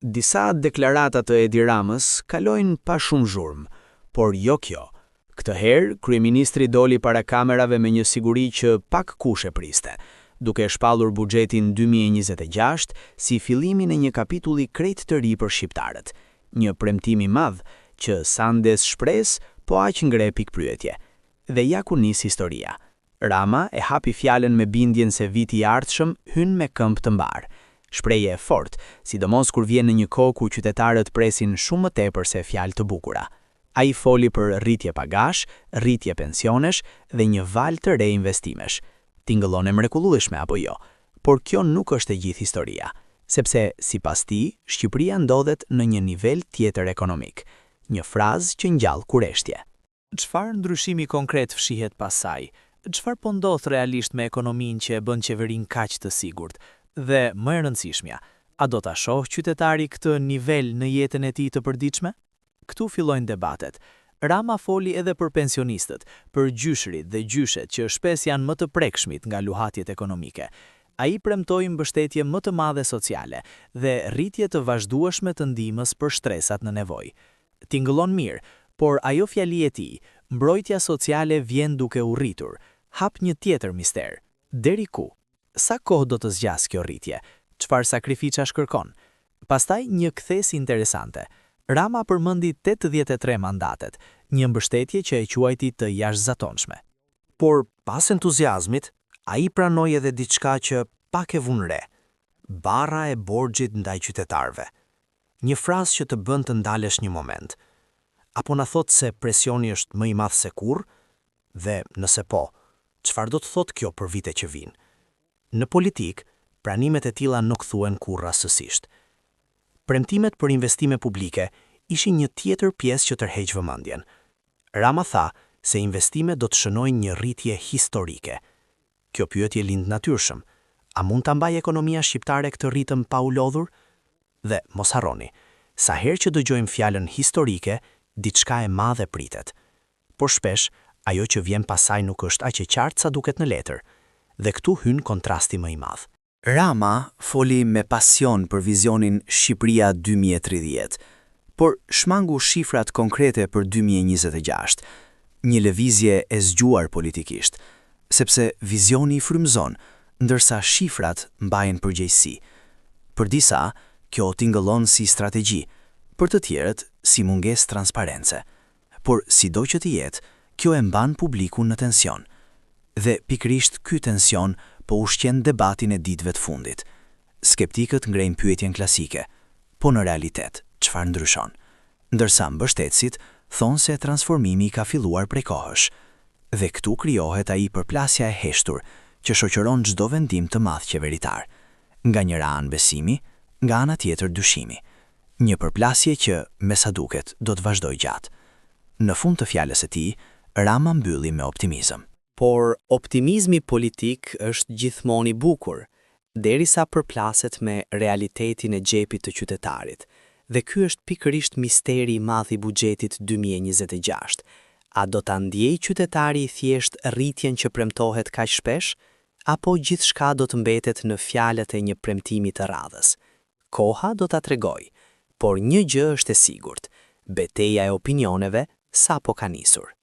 Disa deklarata të Edi Ramës kalojnë pa shumë zhurmë, por jo kjo. Këtë herë, kryeministri doli para kamerave me një siguri që pak kush e priste, duke shpallur buxhetin 2026 si fillimin e një kapitulli krejt të ri për shqiptarët. Një premtim i madh që sa ndes shpresë, po aq ngre pikpyetje. Dhe ja ku nis historia. Rama e hapi fjalën me bindjen se viti i ardhshëm hyn me këmbë të mbar. Shprehje e fortë, sidomos kur vjen në një kohë ku qytetarët presin shumë më tepër se fjalë të bukura. Ai foli për rritje pagash, rritje pensionesh dhe një val të re investimesh. Tingëllon e mrekullueshme apo jo? Por kjo nuk është e gjithë historia, sepse sipas tij, Shqipëria ndodhet në një nivel tjetër ekonomik. Një frazë që ngjall kureshtje. Çfarë ndryshimi konkret fshihet pas saj? Çfarë po ndodh realisht me ekonominë që e bën qeverinë kaq të sigurt? Dhe më e rëndësishmja, a do ta shohë qytetari këtë nivel në jetën e tij të përditshme? Këtu fillojnë debatet. Rama foli edhe për pensionistët, për gjyshrit dhe gjyshet që shpesh janë më të prekshmit nga luhatjet ekonomike. Ai premtoi mbështetje më të madhe sociale dhe rritje të vazhdueshme të ndihmës për shtresat në nevojë. Tingëllon mirë, por ajo fjali e tij, mbrojtja sociale vjen duke u rritur, hap një tjetër mister. Deri ku? Sa kohë do të zgjas kjo rritje? Çfarë sakrificash kërkon? Pastaj një kthes interesante. Rama përmendi 83 mandatet, një mbështetje që e quajti të jashtëzakonshme. Por pas entuziazmit, ai pranoi edhe diçka që pak e vun re. Barra e borxhit ndaj qytetarëve. Një frazë që të bën të ndalesh një moment. Apo na thot se presioni është më i madh se kurrë? Dhe nëse po, çfarë do të thotë kjo për vite që vijnë? Në politik, pranimet e tilla nuk thuhen kurrë rastësisht. Premtimet për investime publike ishin një tjetër pjesë që tërheq vëmendjen. Rama tha se investime do të shënojnë një rritje historike. Kjo pyetje lind natyrshëm. A mund ta mbajë ekonomia shqiptare këtë ritëm pa u lodhur? Dhe mos harroni, sa herë që dëgjojmë fjalën historike, diçka e madhe pritet. Por shpesh, ajo që vjen pasaj nuk është aq e qartë sa duket në letër. Dhe këtu hyn kontrasti më i madh. Rama foli me pasion për vizionin Shqipëria 2030, por shmangu shifrat konkrete për 2026, një lëvizje e zgjuar politikisht, sepse vizioni i frymëzon, ndërsa shifrat mbajnë përgjegjësi. Për disa, kjo tingëllon si strategji, për të tjerët si mungesë transparence. Por sido që të jetë, kjo e mban publikun në tension. Dhe pikrisht ky tension po ushqen debatin e ditëve të fundit. Skeptikët ngrejnë pyetjen klasike, po në realitet, çfarë ndryshon? Ndërsa mbështetësit thonë se transformimi ka filluar prej kohësh. Dhe këtu krijohet ai përplasja e heshtur që shoqëron çdo vendim të madh qeveritar. Nga njëra anë besimi, nga ana tjetër dyshimi. Një përplasje që, me sa duket, do të vazhdojë gjatë. Në fund të fjalës së tij, Rama mbylli me optimizëm. Por optimizmi politik është gjithmonë i bukur, derisa përplaset me realitetin e xhepit të qytetarit. Dhe ky është pikërisht misteri i madh i buxhetit 2026. A do ta ndjejë qytetari i thjesht rritjen që premtohet kaq shpesh, apo gjithçka do të mbetet në fjalët e një premtimi të radhës? Koha do ta tregojë, por një gjë është e sigurt: betejë e opinioneve sapo ka nisur.